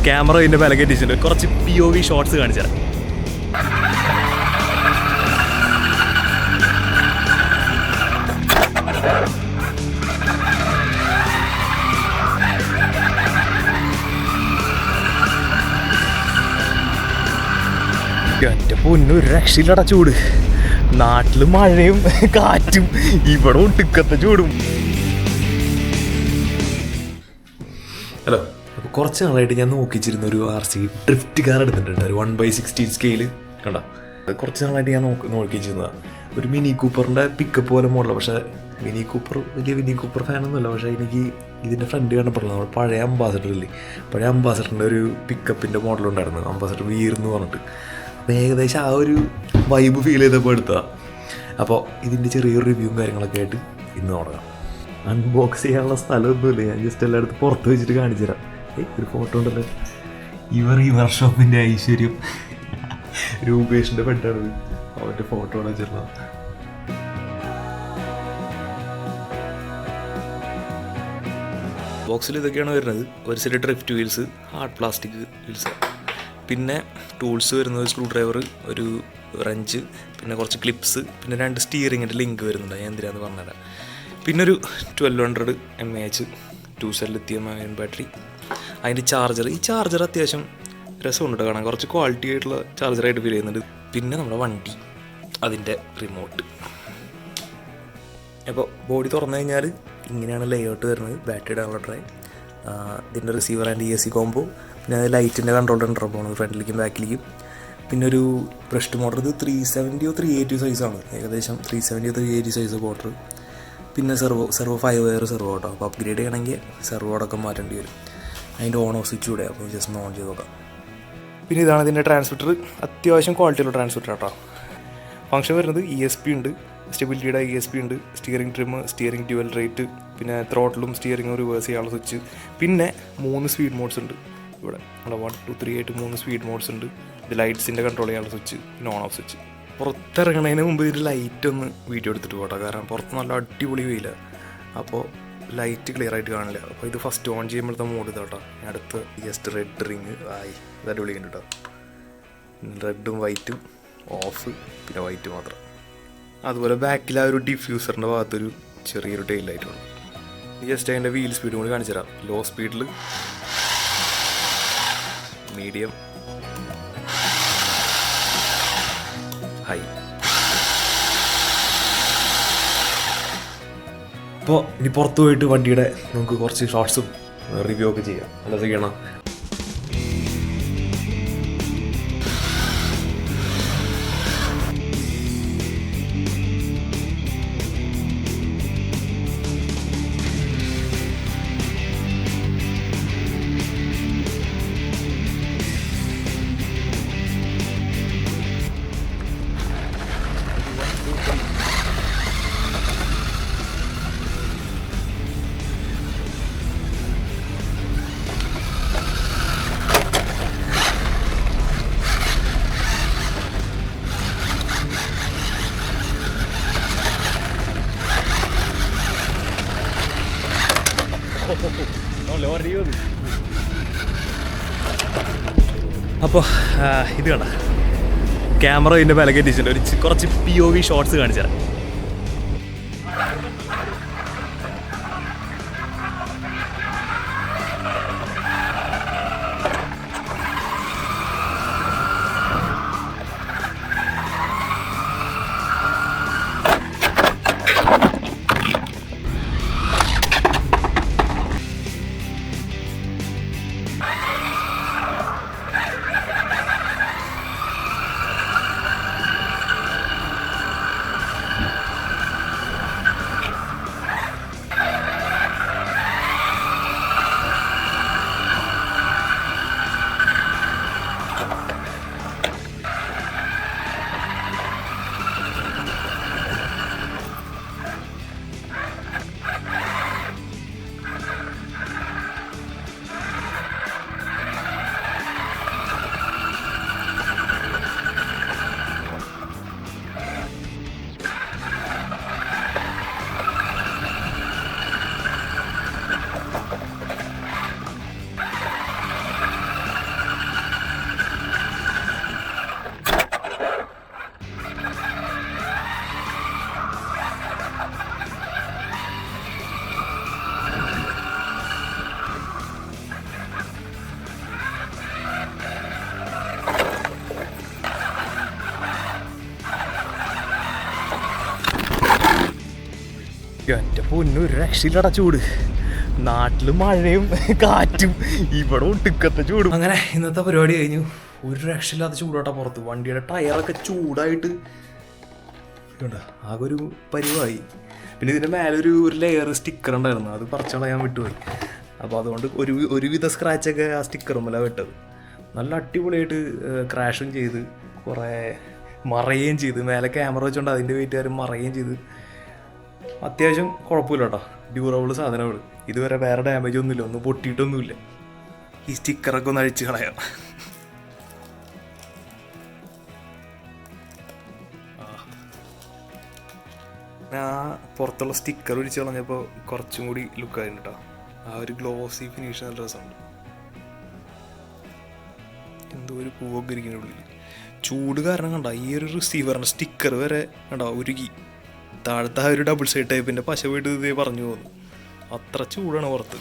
Camera ഇതിൻ്റെ വില കയറ്റിച്ചിട്ടുണ്ട്. കുറച്ച് POV ഷോട്ട്സ് കാണിച്ചു തരാം. എൻ്റെ പൊന്നു ഒരു രക്ഷയില്ലട ചൂട്. നാട്ടിൽ മഴയും കാറ്റും, ഇവിടെ ഒട്ടുക്കത്തെ ചൂടും. ഹലോ, അപ്പോൾ കുറച്ച് നാളായിട്ട് ഞാൻ നോക്കിച്ചിരുന്ന ഒരു RC ഡ്രിഫ്റ്റ് കാർ എടുത്തിട്ടുണ്ട്. ഒരു 1/16 സ്കെയില് കണ്ട. കുറച്ച് നാളായിട്ട് ഞാൻ നോക്കിച്ചിരുന്നതാണ്. ഒരു മിനി കൂപ്പറിൻ്റെ പിക്കപ്പ് പോലെ മോഡലാണ്. പക്ഷേ മിനി കൂപ്പർ ഫാനൊന്നുമല്ല. പക്ഷേ എനിക്ക് ഇതിൻ്റെ ഫ്രണ്ട് കണ്ടപ്പോഴാണ് നമ്മൾ പഴയ അംബാസഡറിൻ്റെ ഒരു പിക്കപ്പിൻ്റെ മോഡലുണ്ടായിരുന്നു, അംബാസഡർ വീർ എന്ന് പറഞ്ഞിട്ട്. അപ്പോൾ ഏകദേശം ആ ഒരു വൈബ് ഫീൽ ചെയ്തപ്പോൾ എടുത്തതാണ്. അപ്പോൾ ഇതിൻ്റെ ചെറിയൊരു റിവ്യൂവും കാര്യങ്ങളൊക്കെ ആയിട്ട് ഇന്ന് തുടങ്ങാം. അൺബോക്സ് ചെയ്യാനുള്ള സ്ഥലമൊന്നുമില്ല, ഞാൻ ജസ്റ്റ് എല്ലായിടത്തും പുറത്ത് വെച്ചിട്ട് കാണിച്ചു തരാം. ഒരു ഫോട്ടോ ഉണ്ടല്ലോ, ഈ വർക്ക്ഷോപ്പിൻ്റെ ഐശ്വര്യം രൂപേഷിൻ്റെ പെട്ടാണ്. അവൻ്റെ ഫോട്ടോ വെച്ചിട്ടുള്ള ബോക്സിൽ ഇതൊക്കെയാണ് വരുന്നത്. ഒരു set drift wheels, hard plastic wheels, പിന്നെ ടൂൾസ് വരുന്നത് സ്ക്രൂ ഡ്രൈവർ, ഒരു റഞ്ച്, പിന്നെ കുറച്ച് ക്ലിപ്സ്, പിന്നെ 2 സ്റ്റിയറിങ്ങിൻ്റെ ലിങ്ക് വരുന്നുണ്ട്. ഞാൻ എന്തിനാന്ന് പറഞ്ഞുതരാം. പിന്നെ ഒരു 1200 mAh 2 cell lithium ion battery, അതിൻ്റെ ചാർജർ. ഈ ചാർജർ അത്യാവശ്യം രസമുണ്ട് കാണാൻ, കുറച്ച് ക്വാളിറ്റി ആയിട്ടുള്ള ചാർജറായിട്ട് ഫീൽ ചെയ്യുന്നുണ്ട്. പിന്നെ നമ്മുടെ വണ്ടി, അതിൻ്റെ റിമോട്ട്. അപ്പോൾ ബോഡി തുറന്നു കഴിഞ്ഞാൽ ഇങ്ങനെയാണ് ലേഔട്ട് വരുന്നത്. ബാറ്ററി ഇടാനുള്ള ട്രൈ, ഇതിൻ്റെ റിസീവർ ആൻഡ് ESC കോംബോ, പിന്നെ ലൈറ്റിൻ്റെ കൺട്രോൾ ഉണ്ട് പോകുന്നത് ഫ്രണ്ടിലേക്കും ബാക്കിലേക്കും. പിന്നെ ഒരു ബ്രഷ്ഡ് മോട്ടർ, ഇത് 370 or 380 സൈസാണ്, ഏകദേശം 370 or 380 സൈസ് മോട്ടർ. പിന്നെ സെർവോ 5 വയർ സെർവോ കേട്ടോ. അപ്പോൾ അപ്ഗ്രേഡ് ചെയ്യണമെങ്കിൽ സെർവോ അടക്കം മാറ്റേണ്ടി വരും. അതിൻ്റെ ഓൺ ഓഫ് സ്വിച്ച് കൂടെ, അപ്പോൾ ജസ്റ്റ് ഓൺ ചെയ്ത് നോക്കാം. പിന്നെ ഇതാണ് ഇതിൻ്റെ ട്രാൻസ്മിറ്റർ, അത്യാവശ്യം ക്വാളിറ്റിയുള്ള ട്രാൻസ്മിറ്റർ കേട്ടോ. ഫംഗ്ഷൻ വരുന്നത് ESP ഉണ്ട്, സ്റ്റെബിലിറ്റിയുടെ ESP ഉണ്ട്, steering trim, steering dual rate, പിന്നെ ത്രോട്ടിലും സ്റ്റിയറിംഗും റിവേഴ്സ് ചെയ്യാനുള്ള സ്വിച്ച്, പിന്നെ 3 സ്പീഡ് മോഡ്സ് ഉണ്ട് ഇവിടെ. 1, 2, 3 ആയിട്ട് 3 സ്പീഡ് മോഡ്സ് ഉണ്ട്. ഇത് ലൈറ്റ്സിൻ്റെ കൺട്രോൾ ചെയ്യാനുള്ള സ്വിച്ച്, പിന്നെ ഓൺ ഓഫ് സ്വിച്ച്. പുറത്തിറങ്ങുന്നതിന് മുമ്പ് ഇതിൻ്റെ ലൈറ്റ് ഒന്ന് വീഡിയോ എടുത്തിട്ട് പോട്ടെ, കാരണം പുറത്ത് നല്ല അടിപൊളി വെയിലാണ്. അപ്പോൾ ലൈറ്റ് ക്ലിയർ ആയിട്ട് കാണില്ല. അപ്പോൾ ഇത് ഫസ്റ്റ് ഓൺ ചെയ്യുമ്പോഴത്തെ മോഡ് ഇതാട്ടോ. അടുത്ത് ജസ്റ്റ് റെഡ് റിങ് ആയി, ഇത് അടിപൊളി ഉണ്ട് കേട്ടോ. റെഡും വൈറ്റും ഓഫ്, പിന്നെ വൈറ്റ് മാത്രം. അതുപോലെ ബാക്കിൽ ആ ഒരു ഡിഫ്യൂസറിൻ്റെ ഭാഗത്തൊരു ചെറിയൊരു ടെയിൽ ലൈറ്റുണ്ട്. ജസ്റ്റ് അതിൻ്റെ വീൽ സ്പീഡും കൂടി കാണിച്ചു തരാം. ലോ സ്പീഡിൽ, മീഡിയം, ഹൈ. അപ്പോൾ ഇനി പുറത്ത് പോയിട്ട് വണ്ടിയുടെ നമുക്ക് കുറച്ച് ഷോർട്സും റിവ്യൂ ഒക്കെ ചെയ്യാം. അല്ല ചെയ്യണം. അപ്പോൾ ഇത് കണ്ട, ക്യാമറ ഇതിൻ്റെ വില കയറ്റിച്ചിട്ടുണ്ട്. കുറച്ച് POV ഷോട്ട്സ് കാണിച്ചു തരാം. പൊന്നു ഒരു രക്ഷയില്ലട ചൂട്. നാട്ടിൽ മഴയും കാറ്റും, ഇവിടെ ഒട്ടുക്കത്തെ ചൂടും. അങ്ങനെ ഇന്നത്തെ പരിപാടി കഴിഞ്ഞു. ഒരു രക്ഷയില്ലാത്ത ചൂടാട്ടാ പുറത്ത്. വണ്ടിയുടെ ടയറൊക്കെ ചൂടായിട്ട് ആകെ ഒരു പരിവായി. പിന്നെ ഇതിൻ്റെ മേലെ ഒരു ലെയർ സ്റ്റിക്കർ ഉണ്ടായിരുന്നു, അത് പറിച്ച് കളയാൻ വിട്ടുപോയി. അപ്പോൾ അതുകൊണ്ട് ഒരുവിധ സ്ക്രാച്ചൊക്കെ ആ സ്റ്റിക്കറുമല്ല വിട്ടത്. നല്ല അടിപൊളിയായിട്ട് ക്രാഷും ചെയ്ത് കുറേ മറയുകയും ചെയ്ത്. മേലെ ക്യാമറ വെച്ചുകൊണ്ട് അതിൻ്റെ വീട്ടുകാരും മറയുകയും ചെയ്ത്. അത്യാവശ്യം കുഴപ്പമില്ല കേട്ടോ, ഡ്യൂറബിൾ സാധനങ്ങൾ. ഇതുവരെ വേറെ ഡാമേജ് ഒന്നുമില്ല, ഒന്നും പൊട്ടിയിട്ടൊന്നുമില്ല. ഈ സ്റ്റിക്കറൊക്കെ ഒന്ന് അഴിച്ച് കളയാം. ആ പുറത്തുള്ള സ്റ്റിക്കർ ഒഴിച്ച് കളഞ്ഞപ്പോൾ കുറച്ചും കൂടി ലുക്കായിരുന്നു കേട്ടോ. ആ ഒരു ഗ്ലോസി ഫിനിഷ് നല്ല രസമുണ്ട്. എന്തോ ഒരു പൂവൊക്കെ ഇരിക്കുന്ന ഉള്ളിൽ. ചൂട് കാരണം കണ്ട ഈ ഒരു റിസീവറിൻ്റെ സ്റ്റിക്കർ വരെ കണ്ടോ ഉരുകി. താഴത്തെ ആ ഒരു ഡബിൾ സൈഡ് ടൈപ്പിൻ്റെ പശ പോയിട്ട് ഇതേ പറഞ്ഞു പോകുന്നു. അത്ര ചൂടാണ് പുറത്ത്.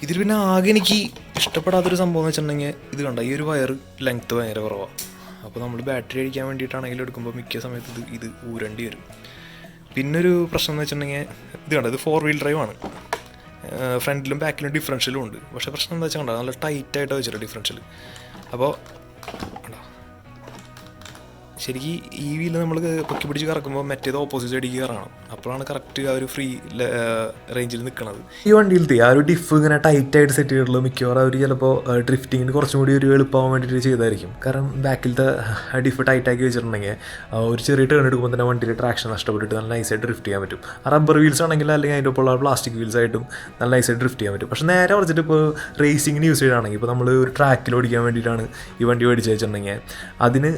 ഇതിൽ പിന്നെ ആകെ എനിക്ക് ഇഷ്ടപ്പെടാത്തൊരു സംഭവം എന്ന് വെച്ചിട്ടുണ്ടെങ്കിൽ ഇത് കണ്ട ഈ ഒരു വയർ ലെങ്ത്ത് ഭയങ്കര കുറവാണ്. അപ്പോൾ നമ്മൾ ബാറ്ററി അടിക്കാൻ വേണ്ടിയിട്ടാണെങ്കിൽ എടുക്കുമ്പോൾ മിക്ക സമയത്ത് ഇത് ഊരേണ്ടി വരും. പിന്നൊരു പ്രശ്നം എന്ന് വെച്ചിട്ടുണ്ടെങ്കിൽ ഇത് കണ്ട ഇത് 4 വീൽ ഡ്രൈവ് ആണ്. ഫ്രണ്ടിലും ബാക്കിലും ഡിഫറൻഷ്യലും ഉണ്ട്. പക്ഷേ പ്രശ്നം എന്താ വെച്ചാൽ കണ്ടോ നല്ല ടൈറ്റായിട്ട് വെച്ചിട്ട് ഡിഫറൻഷ്യൽ. അപ്പോൾ ശരിക്കും ഈ വീല് നമ്മൾ പൊക്കി പിടിച്ച് കറക്കുമ്പോൾ മറ്റേത് ഓപ്പോസിറ്റ് സൈഡിലേക്ക് കറങ്ങണം. അപ്പോഴാണ് കറക്റ്റ് ആ ഒരു ഫ്രീ റേഞ്ചിൽ നിൽക്കുന്നത്. ഈ വണ്ടിയിലത്തെ ആ ഒരു ഡിഫ് ഇങ്ങനെ ടൈറ്റായിട്ട് സെറ്റ് ചെയ്തിട്ടുള്ളൂ. മിക്കവാറും അവർ ചിലപ്പോൾ ഡ്രിഫ്റ്റിങ്ങിന് കുറച്ചും കൂടി ഒരു എളുപ്പമാകാൻ വേണ്ടിയിട്ട് ചെയ്തായിരിക്കും. കാരണം ബാക്കിലത്തെ ഡിഫ് ടൈറ്റാക്കി വെച്ചിട്ടുണ്ടെങ്കിൽ ഒരു ചെറിയ ടേൺ എടുക്കുമ്പോൾ തന്നെ വണ്ടിയിൽ ട്രാക്ഷൻ നഷ്ടപ്പെട്ടിട്ട് നല്ല നൈസായിട്ട് ഡ്രിഫ്റ്റ് ചെയ്യാൻ പറ്റും. ആ റബ്ബർ വീൽസ് ആണെങ്കിൽ അല്ലെങ്കിൽ അതിൻ്റെ ഒപ്പമുള്ള പ്ലാസ്റ്റിക് വീൽസ് ആയിട്ടും നല്ല നൈസായിട്ട് ഡ്രിഫ്റ്റ് ചെയ്യാൻ പറ്റും. പക്ഷേ നേരെ കുറച്ചിട്ട് ഇപ്പോൾ റേസിങ്ങിന് യൂസ് ചെയ്യണമെങ്കിൽ ഇപ്പോൾ നമ്മൾ ഒരു ട്രാക്കിൽ ഓടിക്കാൻ വേണ്ടിയിട്ടാണ് ഈ വണ്ടി മേടിച്ച് വെച്ചിട്ടുണ്ടെങ്കിൽ അതിന്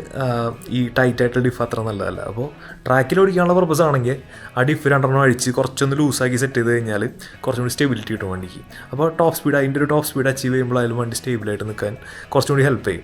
ഈ ടൈറ്റായിട്ടുള്ള ഡിഫ് അത്ര നല്ലതല്ല. അപ്പോൾ ട്രാക്കിൽ ഓടിക്കാനുള്ള പർപ്പസ് ആണെങ്കിൽ ആ ഡിഫ് 2 അഴിച്ച് കുറച്ചൊന്ന് ലൂസാക്കി സെറ്റ് ചെയ്ത് കഴിഞ്ഞാൽ കുറച്ചും കൂടി സ്റ്റെബിലിറ്റി കിട്ടും വണ്ടിക്ക്. അപ്പോൾ ടോപ്പ് സ്പീഡ് അതിൻ്റെ ഒരു ടോപ്പ് സ്പീഡ് അച്ചീവ് ചെയ്യുമ്പോഴായാലും വണ്ടി സ്റ്റേബിളായിട്ട് നിൽക്കാൻ കുറച്ചും കൂടി ഹെൽപ്പ് ചെയ്യും.